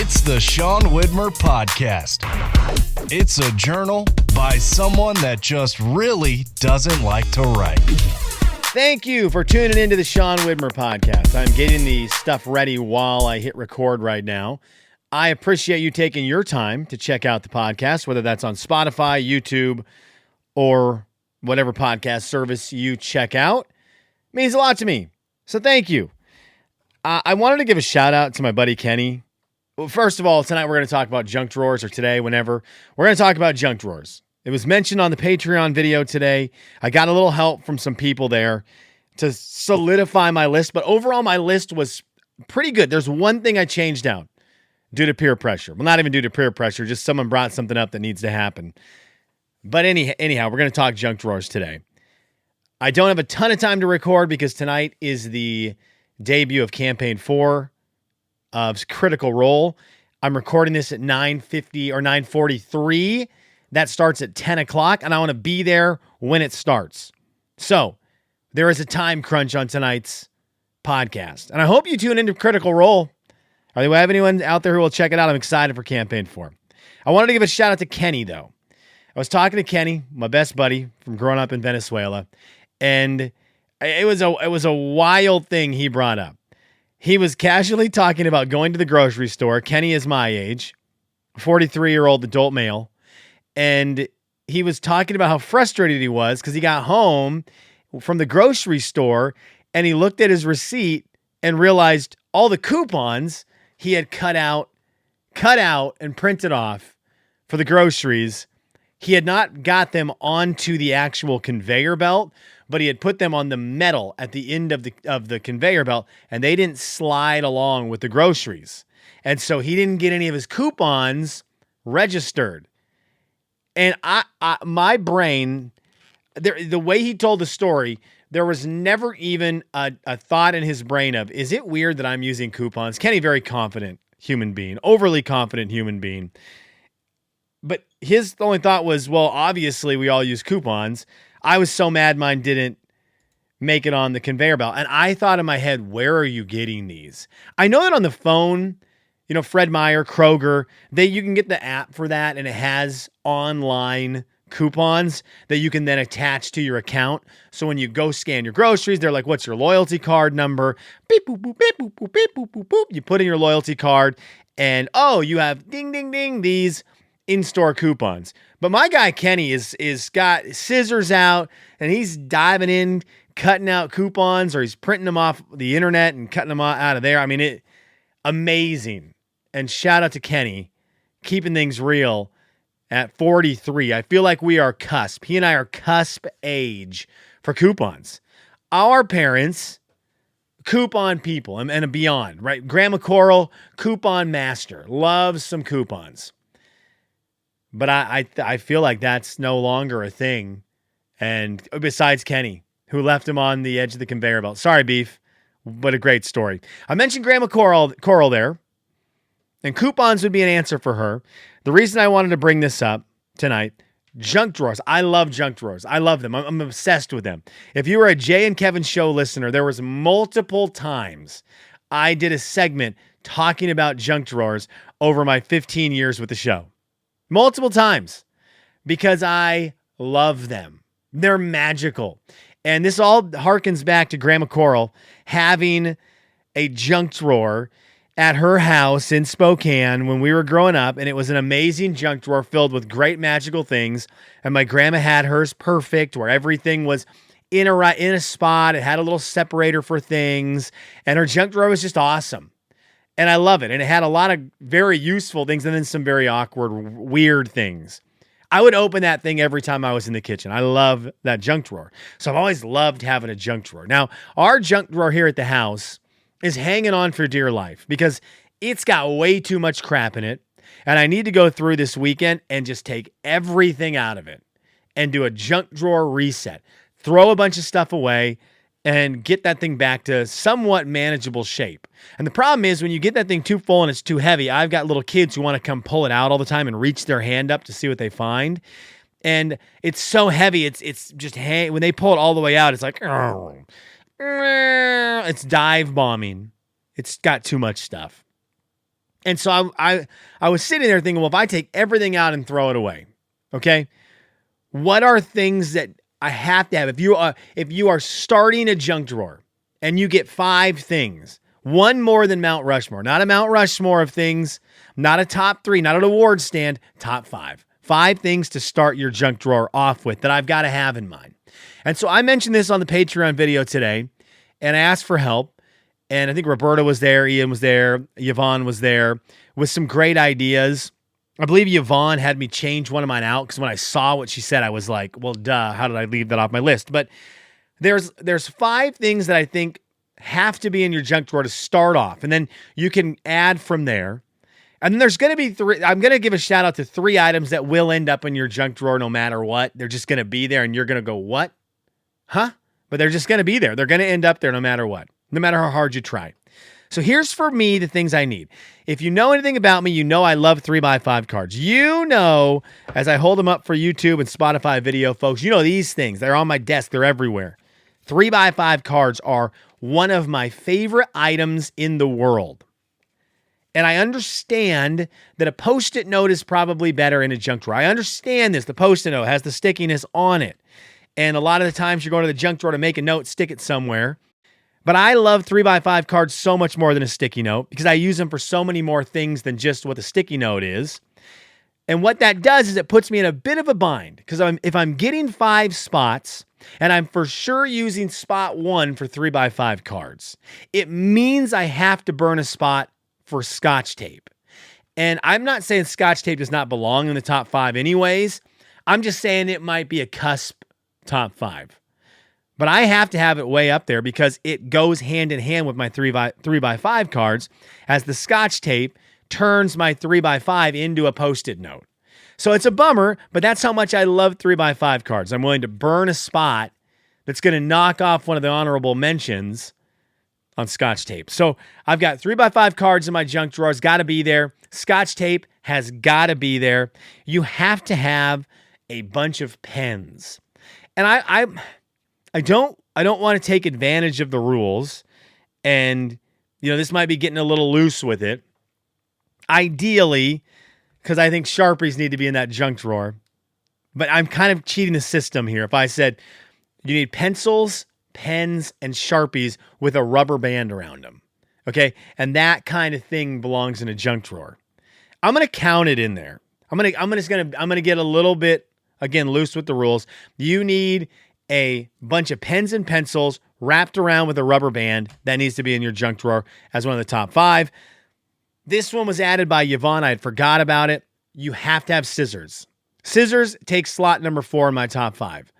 It's the Sean Widmer Podcast. It's a journal by someone that just really doesn't like to write. Thank you for tuning into the Sean Widmer Podcast. I'm getting the stuff ready while I hit record right now. I appreciate you taking your time to check out the podcast, whether that's on Spotify, YouTube, or whatever podcast service you check out. It means a lot to me. So thank you. I wanted to give a shout out to my buddy Kenny. Well, first of all, tonight we're going to talk about junk drawers, or today, whenever. We're going to talk about junk drawers. It was mentioned on the Patreon video today. I got a little help from some people there to solidify my list, but overall my list was pretty good. There's one thing I changed out due to peer pressure. Well, not even due to peer pressure, just someone brought something up that needs to happen. But anyhow, we're going to talk junk drawers today. I don't have a ton of time to record because tonight is the debut of Campaign 4 of Critical Role. I'm recording this at 9:50 or 9:43. That starts at 10 o'clock, and I want to be there when it starts. So there is a time crunch on tonight's podcast, and I hope you tune into Critical Role. Do we have anyone out there who will check it out? I'm excited for Campaign 4. I wanted to give a shout out to Kenny, though. I was talking to Kenny, my best buddy from growing up in Venezuela, and it was a wild thing he brought up. He was casually talking about going to the grocery store. Kenny is my age, 43-year-old adult male. And he was talking about how frustrated he was because he got home from the grocery store and he looked at his receipt and realized all the coupons he had cut out and printed off for the groceries. He had not got them onto the actual conveyor belt, but he had put them on the metal at the end of the conveyor belt, and they didn't slide along with the groceries. And so he didn't get any of his coupons registered. And my brain, the way he told the story, there was never even a thought in his brain of, is it weird that I'm using coupons? Kenny, very confident human being, overly confident human being. But his only thought was, well, obviously we all use coupons. I was so mad mine didn't make it on the conveyor belt. And I thought in my head, where are you getting these? I know that on the phone, Fred Meyer, Kroger, you can get the app for that, and it has online coupons that you can then attach to your account. So when you go scan your groceries, they're like, what's your loyalty card number? Beep, boop, boop, beep, boop, boop, beep, boop, boop, boop. You put in your loyalty card, and you have ding, ding, ding, these in-store coupons. But my guy Kenny is got scissors out, and he's diving in, cutting out coupons, or he's printing them off the internet and cutting them out of there. I mean, amazing. And shout out to Kenny, keeping things real at 43. I feel like we are cusp. He and I are cusp age for coupons. Our parents, coupon people and beyond, right? Grandma Coral, coupon master, loves some coupons. But I feel like that's no longer a thing. And besides Kenny, who left him on the edge of the conveyor belt. Sorry, Beef, but a great story. I mentioned Grandma Coral there. And coupons would be an answer for her. The reason I wanted to bring this up tonight, junk drawers. I love junk drawers. I love them. I'm obsessed with them. If you were a Jay and Kevin show listener, there was multiple times I did a segment talking about junk drawers over my 15 years with the show. Multiple times. Because I love them. They're magical. And this all harkens back to Grandma Coral having a junk drawer at her house in Spokane when we were growing up, and it was an amazing junk drawer filled with great magical things. And my grandma had hers perfect, where everything was in a spot. It had a little separator for things, and her junk drawer was just awesome. And I love it. And it had a lot of very useful things and then some very awkward, weird things. I would open that thing every time I was in the kitchen. I love that junk drawer. So I've always loved having a junk drawer. Now, our junk drawer here at the house is hanging on for dear life because it's got way too much crap in it. And I need to go through this weekend and just take everything out of it and do a junk drawer reset. Throw a bunch of stuff away and get that thing back to somewhat manageable shape. And the problem is when you get that thing too full and it's too heavy, I've got little kids who want to come pull it out all the time and reach their hand up to see what they find. And it's so heavy, it's just when they pull it all the way out, it's like, it's dive bombing. It's got too much stuff. And so I was sitting there thinking, well, if I take everything out and throw it away, okay, what are things that I have to have? If you are starting a junk drawer and you get 5 things, one more than Mount Rushmore, not a Mount Rushmore of things, not a top 3, not an award stand, top 5. 5 things to start your junk drawer off with that I've got to have in mind. And so I mentioned this on the Patreon video today, and I asked for help. And I think Roberta was there, Ian was there, Yvonne was there with some great ideas. I believe Yvonne had me change one of mine out because when I saw what she said, I was like, well, duh, how did I leave that off my list? But there's 5 things that I think have to be in your junk drawer to start off, and then you can add from there. And then there's going to be 3. I'm going to give a shout out to 3 items that will end up in your junk drawer no matter what. They're just going to be there, and you're going to go, what? Huh? But they're just going to be there. They're going to end up there no matter what, no matter how hard you try. So here's for me the things I need. If you know anything about me, you know I love 3x5 cards. You know, as I hold them up for YouTube and Spotify video, folks, you know these things. They're on my desk. They're everywhere. 3x5 cards are one of my favorite items in the world. And I understand that a Post-it note is probably better in a junk drawer. I understand this. The Post-it note has the stickiness on it. And a lot of the times you're going to the junk drawer to make a note, stick it somewhere. But I love 3x5 cards so much more than a sticky note because I use them for so many more things than just what the sticky note is. And what that does is it puts me in a bit of a bind because if I'm getting 5 spots and I'm for sure using spot 1 for 3x5 cards, it means I have to burn a spot for Scotch tape. And I'm not saying Scotch tape does not belong in the top 5 anyways. I'm just saying it might be a cusp top 5. But I have to have it way up there because it goes hand in hand with my 3x5 cards as the Scotch tape turns my 3x5 into a Post-it note. So it's a bummer, but that's how much I love 3x5 cards. I'm willing to burn a spot that's going to knock off one of the honorable mentions on Scotch tape. So I've got 3x5 cards in my junk drawer. It's got to be there. Scotch tape has got to be there. You have to have a bunch of pens. And I don't want to take advantage of the rules, and this might be getting a little loose with it. Ideally, because I think Sharpies need to be in that junk drawer, but I'm kind of cheating the system here. If I said you need pencils, pens, and Sharpies with a rubber band around them, okay, and that kind of thing belongs in a junk drawer, I'm gonna count it in there. I'm gonna get a little bit again loose with the rules. You need a bunch of pens and pencils wrapped around with a rubber band. That needs to be in your junk drawer as one of the top 5. This one was added by Yvonne. I had forgot about it. You have to have scissors. Scissors takes slot number 4 in my top 5.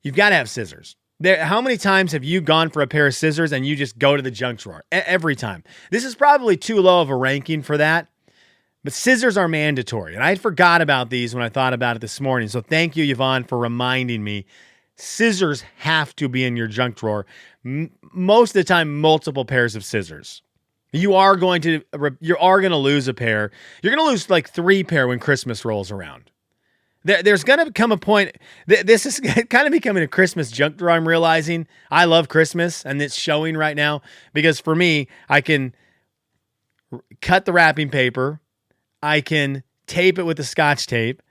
You've got to have scissors. How many times have you gone for a pair of scissors and you just go to the junk drawer? Every time. This is probably too low of a ranking for that, but scissors are mandatory. And I had forgot about these when I thought about it this morning. So thank you, Yvonne, for reminding me. Scissors have to be in your junk drawer. Most of the time, multiple pairs of scissors. You are going to lose a pair. You're going to lose like 3 pair when Christmas rolls around. There's going to become a point. This is kind of becoming a Christmas junk drawer. I'm realizing I love Christmas, and it's showing right now because for me, I can cut the wrapping paper. I can tape it with the Scotch tape.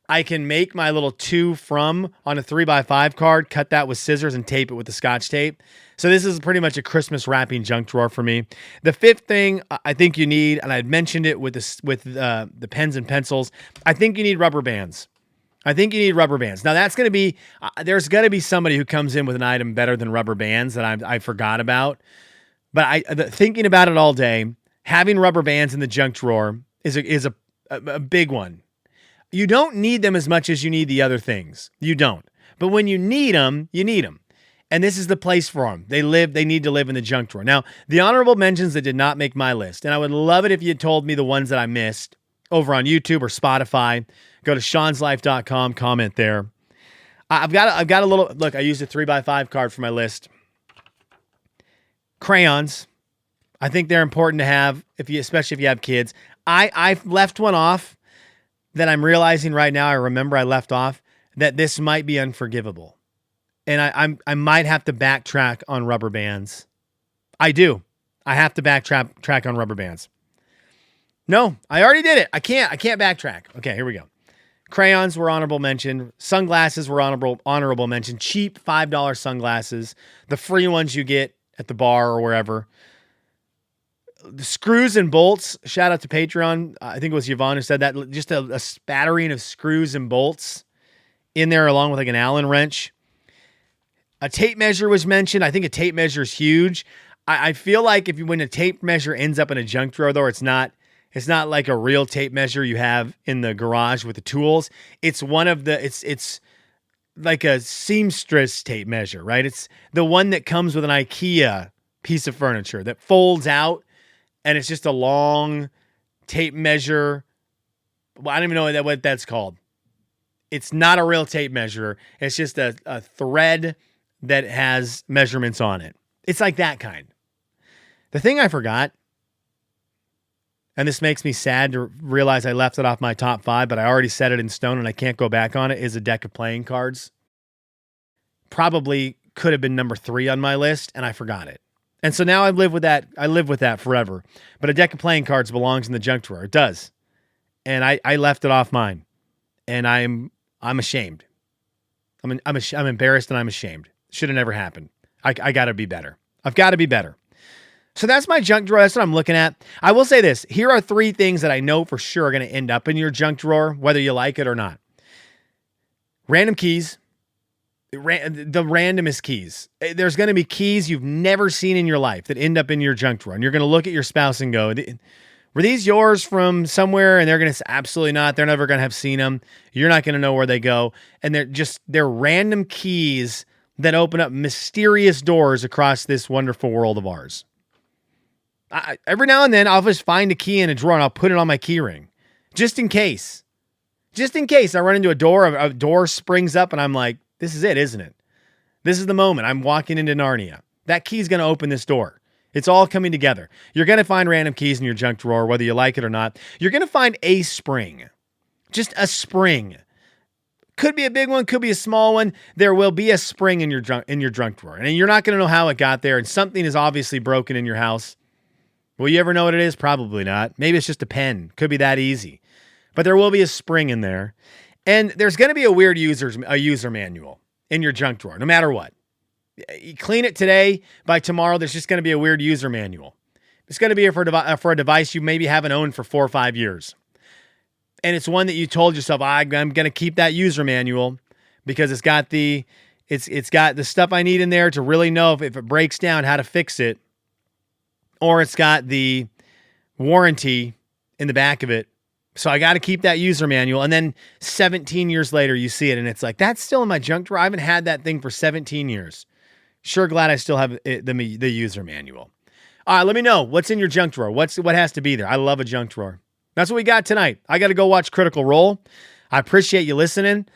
I can make my little to from on a 3x5 card, cut that with scissors and tape it with the Scotch tape. So this is pretty much a Christmas wrapping junk drawer for me. The 5th thing I think you need, and I mentioned it with the pens and pencils, I think you need rubber bands. Now that's going to be, there's going to be somebody who comes in with an item better than rubber bands that I forgot about. But thinking about it all day, having rubber bands in the junk drawer is a big one. You don't need them as much as you need the other things. You don't. But when you need them, you need them. And this is the place for them. They need to live in the junk drawer. Now, the honorable mentions that did not make my list, and I would love it if you had told me the ones that I missed over on YouTube or Spotify. Go to seanslife.com, comment there. I've got a little, look, I used a 3x5 card for my list. Crayons. I think they're important to have, especially if you have kids. I've left one off that I'm realizing right now, I remember I left off, that this might be unforgivable. And I might have to backtrack on rubber bands. I do. I have to backtrack on rubber bands. No, I already did it. I can't backtrack. Okay, here we go. Crayons were honorable mention. Sunglasses were honorable mention. Cheap $5 sunglasses. The free ones you get at the bar or wherever. The screws and bolts. Shout out to Patreon. I think it was Yvonne who said that. Just a spattering of screws and bolts in there along with like an Allen wrench. A tape measure was mentioned. I think a tape measure is huge. I feel like when a tape measure ends up in a junk drawer, though, it's not like a real tape measure you have in the garage with the tools. It's it's like a seamstress tape measure, right? It's the one that comes with an IKEA piece of furniture that folds out, and it's just a long tape measure. Well, I don't even know what that's called. It's not a real tape measure. It's just a thread that has measurements on it. It's like that kind. The thing I forgot, and this makes me sad to realize I left it off my top 5, but I already set it in stone and I can't go back on it, is a deck of playing cards. Probably could have been number 3 on my list, and I forgot it. And so now I live with that. I live with that forever. But a deck of playing cards belongs in the junk drawer. It does. And I left it off mine. And I'm ashamed. I'm embarrassed and I'm ashamed. Should have never happened. I got to be better. I've got to be better. So that's my junk drawer. That's what I'm looking at. I will say this. Here are 3 things that I know for sure are going to end up in your junk drawer, whether you like it or not. Random keys. The randomest keys. There's going to be keys you've never seen in your life that end up in your junk drawer. And you're going to look at your spouse and go, were these yours from somewhere? And they're going to say, absolutely not. They're never going to have seen them. You're not going to know where they go. And they're random keys that open up mysterious doors across this wonderful world of ours. Every now and then, I'll just find a key in a drawer and I'll put it on my key ring. Just in case. Just in case I run into a door springs up and I'm like, this is it, isn't it? This is the moment. I'm walking into Narnia. That key's going to open this door. It's all coming together. You're going to find random keys in your junk drawer, whether you like it or not. You're going to find a spring. Just a spring. Could be a big one, could be a small one. There will be a spring in your junk drawer. And you're not going to know how it got there. And something is obviously broken in your house. Will you ever know what it is? Probably not. Maybe it's just a pen. Could be that easy. But there will be a spring in there. And there's going to be a weird user manual in your junk drawer, no matter what. You clean it today, by tomorrow, there's just going to be a weird user manual. It's going to be for a device you maybe haven't owned for 4 or 5 years. And it's one that you told yourself, I'm going to keep that user manual because it's got the stuff I need in there to really know if it breaks down, how to fix it. Or it's got the warranty in the back of it. So I got to keep that user manual. And then 17 years later, you see it and it's like, that's still in my junk drawer. I haven't had that thing for 17 years. Sure glad I still have the user manual. All right, let me know what's in your junk drawer. What has to be there? I love a junk drawer. That's what we got tonight. I got to go watch Critical Role. I appreciate you listening.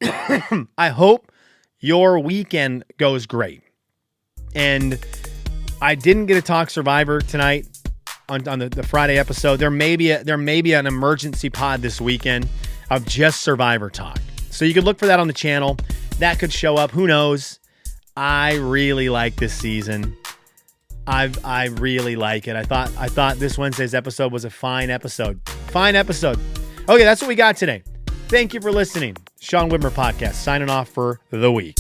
I hope your weekend goes great. And I didn't get to talk Survivor tonight on the Friday episode. There may be an emergency pod this weekend of just Survivor talk. So you could look for that on the channel. That could show up. Who knows? I really like this season. I really like it. I thought this Wednesday's episode was a fine episode. Fine episode. Okay, that's what we got today. Thank you for listening. Sean Widmer Podcast signing off for the week.